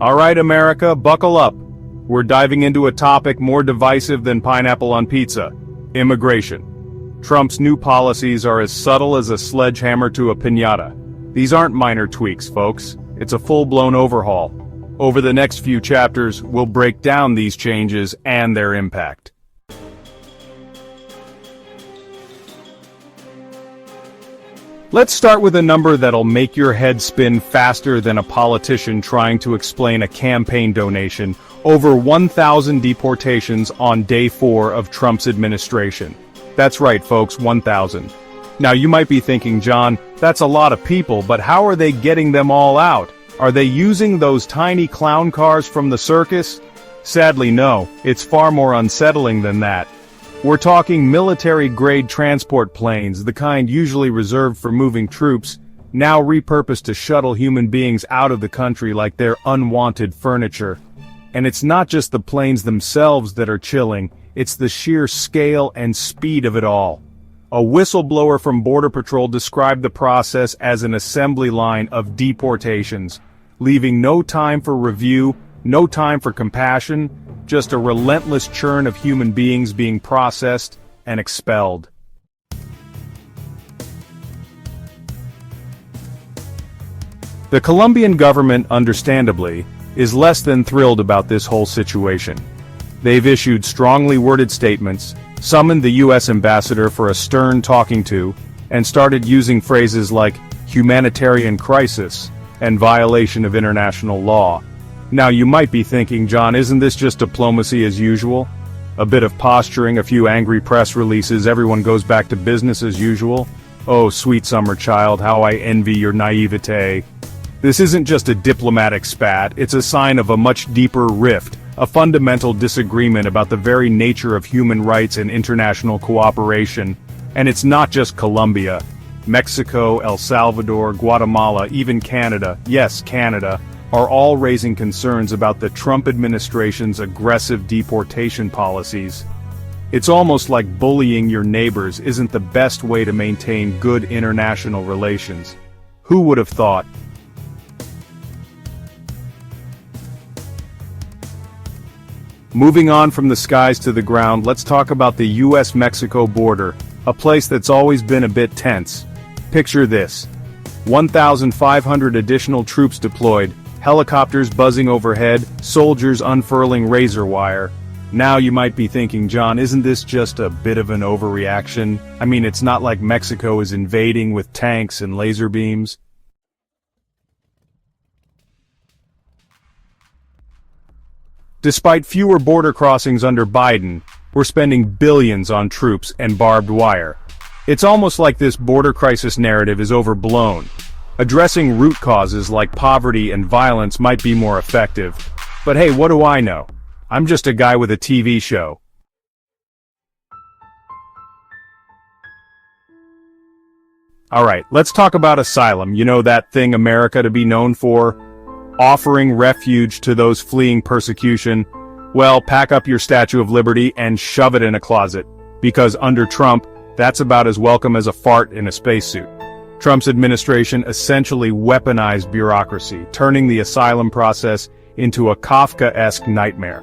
All right, America, buckle up. We're diving into a topic more divisive than pineapple on pizza: immigration. Trump's new policies are as subtle as a sledgehammer to a piñata. These aren't minor tweaks, folks. It's a full-blown overhaul. Over the next few chapters, we'll break down these changes and their impact. Let's start with a number that'll make your head spin faster than a politician trying to explain a campaign donation: over 1,000 deportations on day 4 of Trump's administration. That's right, folks, 1,000. Now you might be thinking, John, that's a lot of people, but how are they getting them all out? Are they using those tiny clown cars from the circus? Sadly, no. It's far more unsettling than that. We're talking military-grade transport planes, the kind usually reserved for moving troops, now repurposed to shuttle human beings out of the country like they're unwanted furniture. And it's not just the planes themselves that are chilling, it's the sheer scale and speed of it all. A whistleblower from Border Patrol described the process as an assembly line of deportations, leaving no time for review, no time for compassion, just a relentless churn of human beings being processed and expelled. The Colombian government, understandably, is less than thrilled about this whole situation. They've issued strongly worded statements, summoned the U.S. ambassador for a stern talking to, and started using phrases like humanitarian crisis and violation of international law. Now you might be thinking, John, isn't this just diplomacy as usual? A bit of posturing, a few angry press releases, everyone goes back to business as usual? Oh, sweet summer child, how I envy your naivete. This isn't just a diplomatic spat, it's a sign of a much deeper rift, a fundamental disagreement about the very nature of human rights and international cooperation. And it's not just Colombia. Mexico, El Salvador, Guatemala, even Canada, yes, Canada, are all raising concerns about the Trump administration's aggressive deportation policies. It's almost like bullying your neighbors isn't the best way to maintain good international relations. Who would have thought? Moving on from the skies to the ground, let's talk about the US-Mexico border, a place that's always been a bit tense. Picture this: 1,500 additional troops deployed, helicopters buzzing overhead, soldiers unfurling razor wire. Now you might be thinking, John, isn't this just a bit of an overreaction? I mean, it's not like Mexico is invading with tanks and laser beams. Despite fewer border crossings under Biden, we're spending billions on troops and barbed wire. It's almost like this border crisis narrative is overblown. Addressing root causes like poverty and violence might be more effective. But hey, what do I know? I'm just a guy with a TV show. Alright, let's talk about asylum. You know that thing America to be known for? Offering refuge to those fleeing persecution. Well, pack up your Statue of Liberty and shove it in a closet. Because under Trump, that's about as welcome as a fart in a spacesuit. Trump's administration essentially weaponized bureaucracy, turning the asylum process into a Kafkaesque nightmare.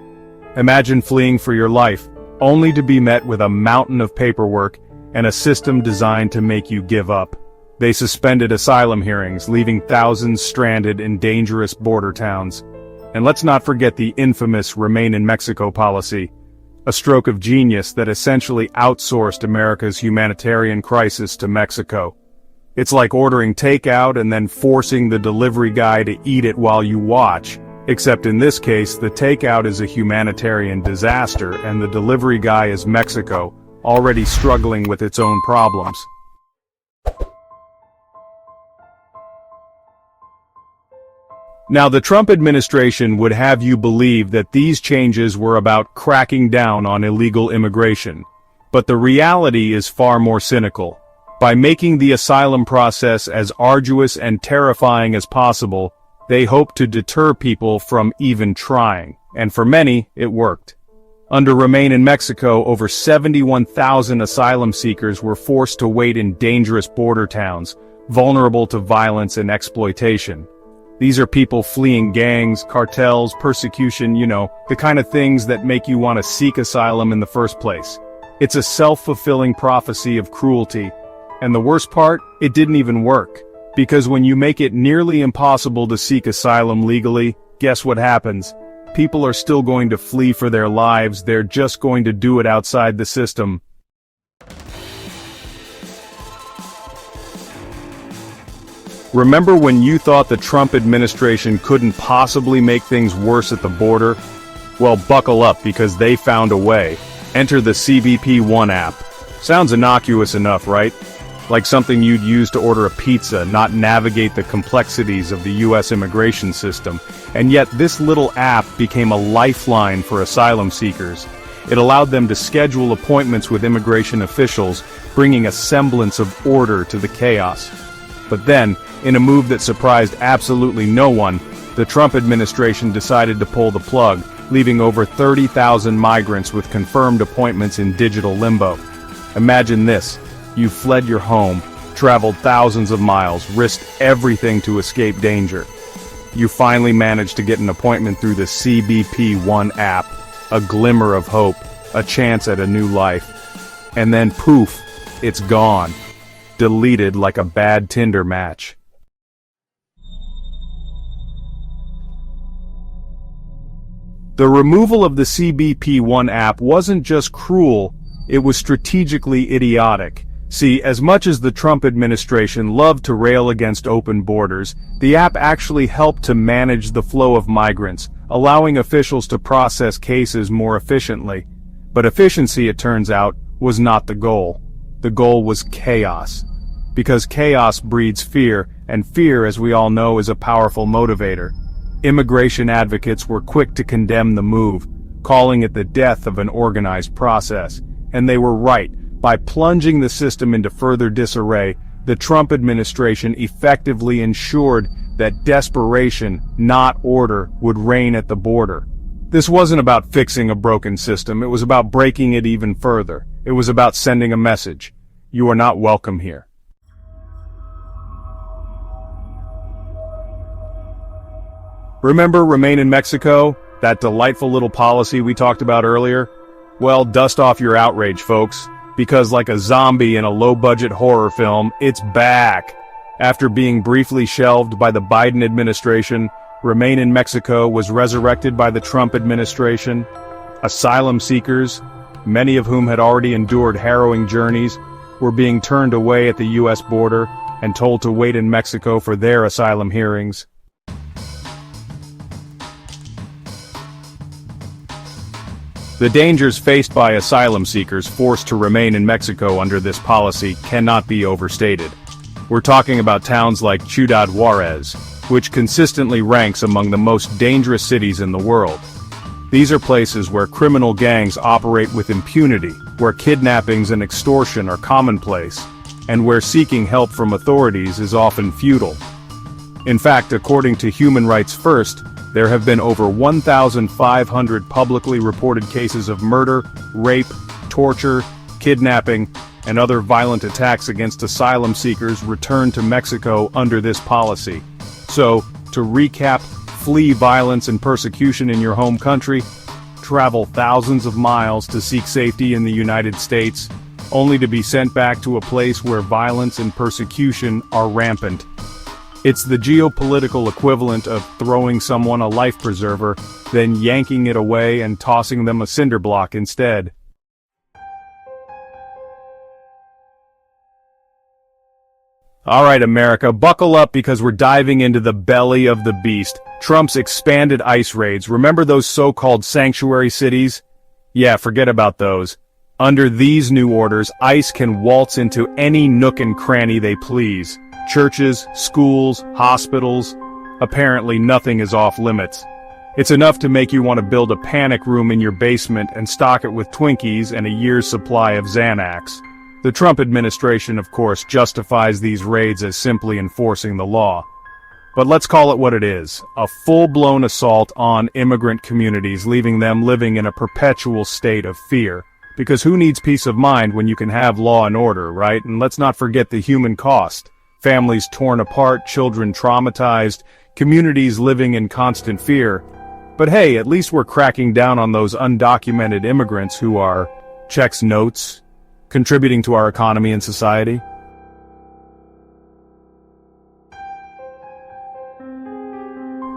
Imagine fleeing for your life, only to be met with a mountain of paperwork and a system designed to make you give up. They suspended asylum hearings, leaving thousands stranded in dangerous border towns. And let's not forget the infamous Remain in Mexico policy, a stroke of genius that essentially outsourced America's humanitarian crisis to Mexico. It's like ordering takeout and then forcing the delivery guy to eat it while you watch, except in this case the takeout is a humanitarian disaster and the delivery guy is Mexico, already struggling with its own problems. Now, the Trump administration would have you believe that these changes were about cracking down on illegal immigration. But the reality is far more cynical. By making the asylum process as arduous and terrifying as possible, they hope to deter people from even trying. And for many, it worked. Under Remain in Mexico, over 71,000 asylum seekers were forced to wait in dangerous border towns, vulnerable to violence and exploitation. These are people fleeing gangs, cartels, persecution, the kind of things that make you want to seek asylum in the first place. It's a self-fulfilling prophecy of cruelty. And the worst part, it didn't even work. Because when you make it nearly impossible to seek asylum legally, guess what happens? People are still going to flee for their lives, they're just going to do it outside the system. Remember when you thought the Trump administration couldn't possibly make things worse at the border? Well, buckle up because they found a way. Enter the CBP One app. Sounds innocuous enough, right? Like something you'd use to order a pizza, not navigate the complexities of the US immigration system. And yet this little app became a lifeline for asylum seekers. It allowed them to schedule appointments with immigration officials, bringing a semblance of order to the chaos. But then, in a move that surprised absolutely no one, the Trump administration decided to pull the plug, leaving over 30,000 migrants with confirmed appointments in digital limbo. Imagine this. You fled your home, traveled thousands of miles, risked everything to escape danger. You finally managed to get an appointment through the CBP One app, a glimmer of hope, a chance at a new life. And then poof, it's gone. Deleted like a bad Tinder match. The removal of the CBP One app wasn't just cruel, it was strategically idiotic. See, as much as the Trump administration loved to rail against open borders, the app actually helped to manage the flow of migrants, allowing officials to process cases more efficiently. But efficiency, it turns out, was not the goal. The goal was chaos. Because chaos breeds fear, and fear, as we all know, is a powerful motivator. Immigration advocates were quick to condemn the move, calling it the death of an organized process. And they were right. By plunging the system into further disarray, the Trump administration effectively ensured that desperation, not order, would reign at the border. This wasn't about fixing a broken system, it was about breaking it even further. It was about sending a message. You are not welcome here. Remember Remain in Mexico? That delightful little policy we talked about earlier? Well, dust off your outrage, folks. Because like a zombie in a low-budget horror film, it's back. After being briefly shelved by the Biden administration, Remain in Mexico was resurrected by the Trump administration. Asylum seekers, many of whom had already endured harrowing journeys, were being turned away at the U.S. border and told to wait in Mexico for their asylum hearings. The dangers faced by asylum seekers forced to remain in Mexico under this policy cannot be overstated. We're talking about towns like Ciudad Juarez, which consistently ranks among the most dangerous cities in the world. These are places where criminal gangs operate with impunity, where kidnappings and extortion are commonplace, and where seeking help from authorities is often futile. In fact, according to Human Rights First, there have been over 1,500 publicly reported cases of murder, rape, torture, kidnapping, and other violent attacks against asylum seekers returned to Mexico under this policy. So, to recap, flee violence and persecution in your home country, travel thousands of miles to seek safety in the United States, only to be sent back to a place where violence and persecution are rampant. It's the geopolitical equivalent of throwing someone a life preserver, then yanking it away and tossing them a cinder block instead. Alright America, buckle up because we're diving into the belly of the beast. Trump's expanded ICE raids. Remember those so-called sanctuary cities? Yeah, forget about those. Under these new orders, ICE can waltz into any nook and cranny they please. Churches, schools, hospitals. Apparently nothing is off limits. It's enough to make you want to build a panic room in your basement and stock it with Twinkies and a year's supply of Xanax. The Trump administration, of course, justifies these raids as simply enforcing the law. But let's call it what it is, a full-blown assault on immigrant communities, leaving them living in a perpetual state of fear. Because who needs peace of mind when you can have law and order, right? And let's not forget the human cost. Families torn apart, children traumatized, communities living in constant fear. But hey, at least we're cracking down on those undocumented immigrants who are, checks notes, contributing to our economy and society.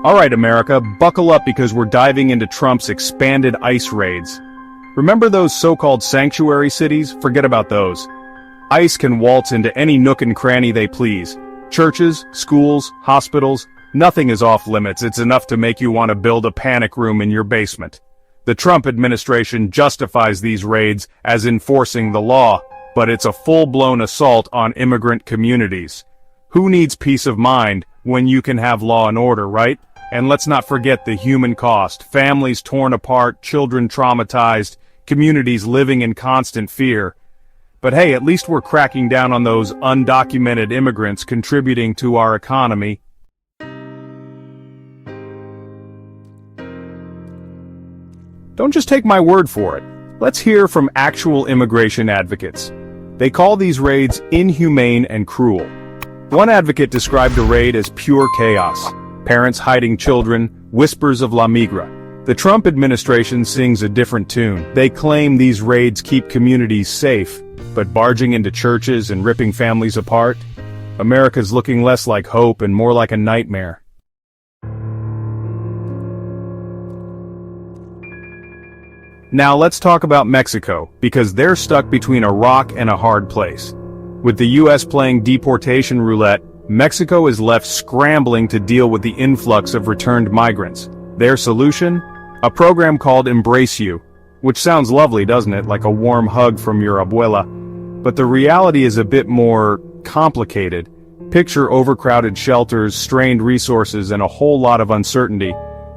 Alright America, buckle up because we're diving into Trump's expanded ICE raids. Remember those so-called sanctuary cities? Forget about those. ICE can waltz into any nook and cranny they please. Churches, schools, hospitals, nothing is off limits. It's enough to make you want to build a panic room in your basement. The Trump administration justifies these raids as enforcing the law, but it's a full-blown assault on immigrant communities. Who needs peace of mind when you can have law and order, right? And let's not forget the human cost. Families torn apart, children traumatized, communities living in constant fear. But hey, at least we're cracking down on those undocumented immigrants contributing to our economy. Don't just take my word for it. Let's hear from actual immigration advocates. They call these raids inhumane and cruel. One advocate described a raid as pure chaos. Parents hiding children, whispers of La Migra. The Trump administration sings a different tune. They claim these raids keep communities safe, but barging into churches and ripping families apart? America's looking less like hope and more like a nightmare. Now let's talk about Mexico, because they're stuck between a rock and a hard place. With the US playing deportation roulette, Mexico is left scrambling to deal with the influx of returned migrants. Their solution? A program called Embrace You, which sounds lovely, doesn't it, like a warm hug from your abuela. But the reality is a bit more complicated. Picture overcrowded shelters, strained resources, and a whole lot of uncertainty.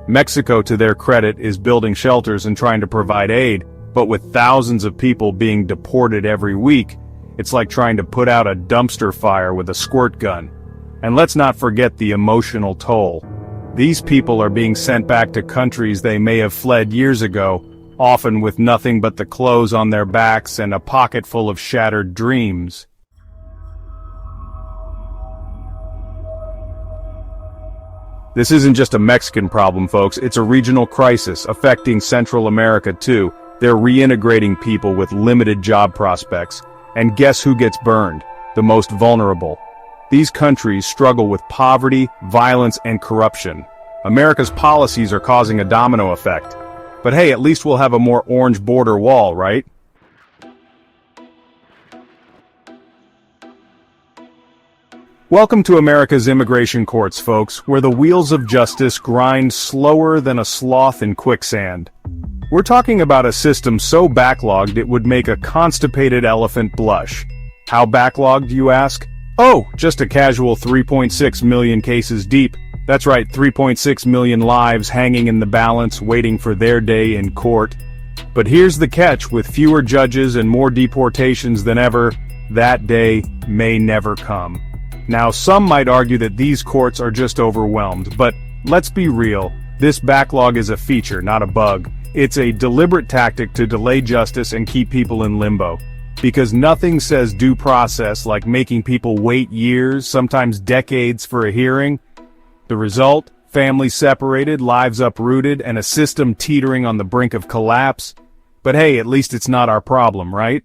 Mexico, to their credit, is building shelters and trying to provide aid, but with thousands of people being deported every week, it's like trying to put out a dumpster fire with a squirt gun. And let's not forget the emotional toll. These people are being sent back to countries they may have fled years ago, often with nothing but the clothes on their backs and a pocket full of shattered dreams. This isn't just a Mexican problem, folks. It's a regional crisis affecting Central America too. They're reintegrating people with limited job prospects. And guess who gets burned? The most vulnerable. These countries struggle with poverty, violence, and corruption. America's policies are causing a domino effect. But hey, at least we'll have a more orange border wall, right? Welcome to America's immigration courts, folks, where the wheels of justice grind slower than a sloth in quicksand. We're talking about a system so backlogged it would make a constipated elephant blush. How backlogged, you ask? Oh, just a casual 3.6 million cases deep. That's right, 3.6 million lives hanging in the balance, waiting for their day in court. But here's the catch: with fewer judges and more deportations than ever, that day may never come. Now, some might argue that these courts are just overwhelmed, but let's be real, this backlog is a feature, not a bug. It's a deliberate tactic to delay justice and keep people in limbo. Because nothing says due process like making people wait years, sometimes decades, for a hearing. The result? Families separated, lives uprooted, and a system teetering on the brink of collapse. But hey, at least it's not our problem, right?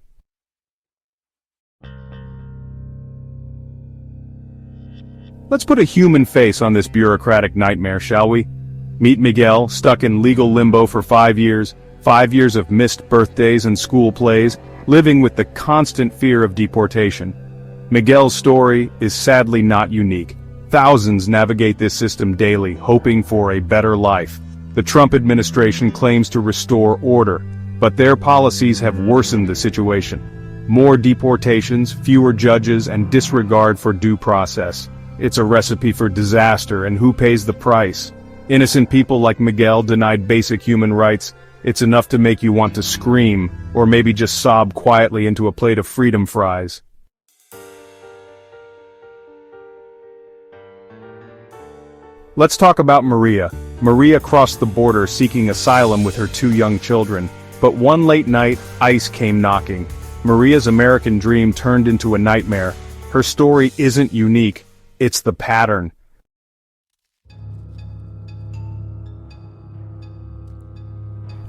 Let's put a human face on this bureaucratic nightmare, shall we? Meet Miguel, stuck in legal limbo for 5 years, 5 years of missed birthdays and school plays, living with the constant fear of deportation. Miguel's story is sadly not unique. Thousands navigate this system daily, hoping for a better life. The Trump administration claims to restore order, but their policies have worsened the situation. More deportations, fewer judges, and disregard for due process. It's a recipe for disaster, and who pays the price? Innocent people like Miguel denied basic human rights. It's enough to make you want to scream, or maybe just sob quietly into a plate of freedom fries. Let's talk about Maria. Maria crossed the border seeking asylum with her 2 young children. But one late night, ICE came knocking. Maria's American dream turned into a nightmare. Her story isn't unique. It's the pattern.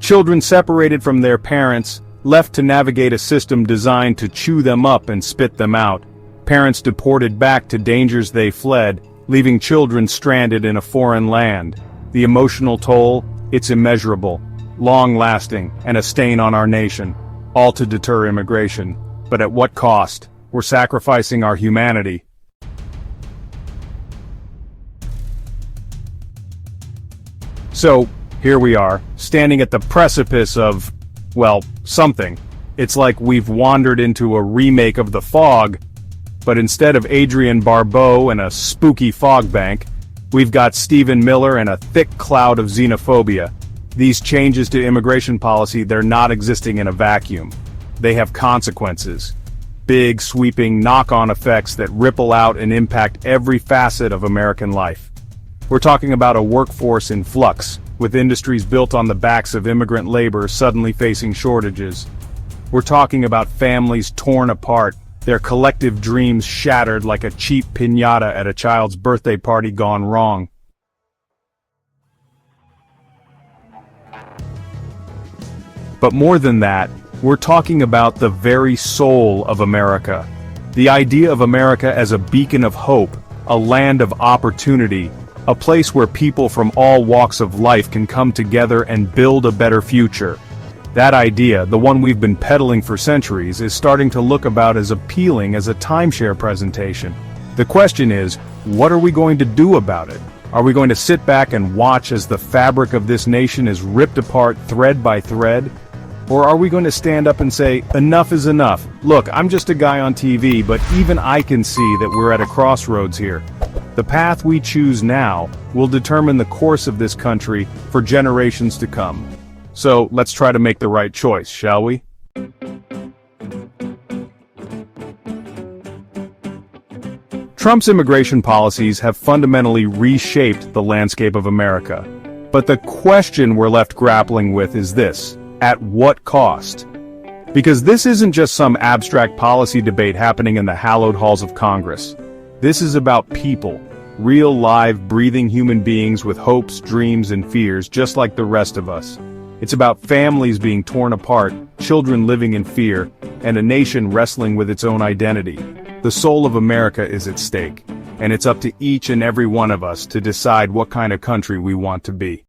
Children separated from their parents, left to navigate a system designed to chew them up and spit them out. Parents deported back to dangers they fled, leaving children stranded in a foreign land. The emotional toll, it's immeasurable, long-lasting, and a stain on our nation, all to deter immigration. But at what cost? We're sacrificing our humanity. So, here we are, standing at the precipice of, well, something. It's like we've wandered into a remake of The Fog, but instead of Adrienne Barbeau and a spooky fog bank, we've got Stephen Miller and a thick cloud of xenophobia. These changes to immigration policy, they're not existing in a vacuum. They have consequences. Big, sweeping, knock-on effects that ripple out and impact every facet of American life. We're talking about a workforce in flux, with industries built on the backs of immigrant labor suddenly facing shortages. We're talking about families torn apart, their collective dreams shattered like a cheap piñata at a child's birthday party gone wrong. But more than that, we're talking about the very soul of America. The idea of America as a beacon of hope, a land of opportunity, a place where people from all walks of life can come together and build a better future. That idea, the one we've been peddling for centuries, is starting to look about as appealing as a timeshare presentation. The question is, what are we going to do about it? Are we going to sit back and watch as the fabric of this nation is ripped apart thread by thread? Or are we going to stand up and say, enough is enough? Look, I'm just a guy on TV, but even I can see that we're at a crossroads here. The path we choose now will determine the course of this country for generations to come. So, let's try to make the right choice, shall we? Trump's immigration policies have fundamentally reshaped the landscape of America. But the question we're left grappling with is this: at what cost? Because this isn't just some abstract policy debate happening in the hallowed halls of Congress. This is about people, real live, breathing human beings with hopes, dreams, and fears just like the rest of us. It's about families being torn apart, children living in fear, and a nation wrestling with its own identity. The soul of America is at stake, and it's up to each and every one of us to decide what kind of country we want to be.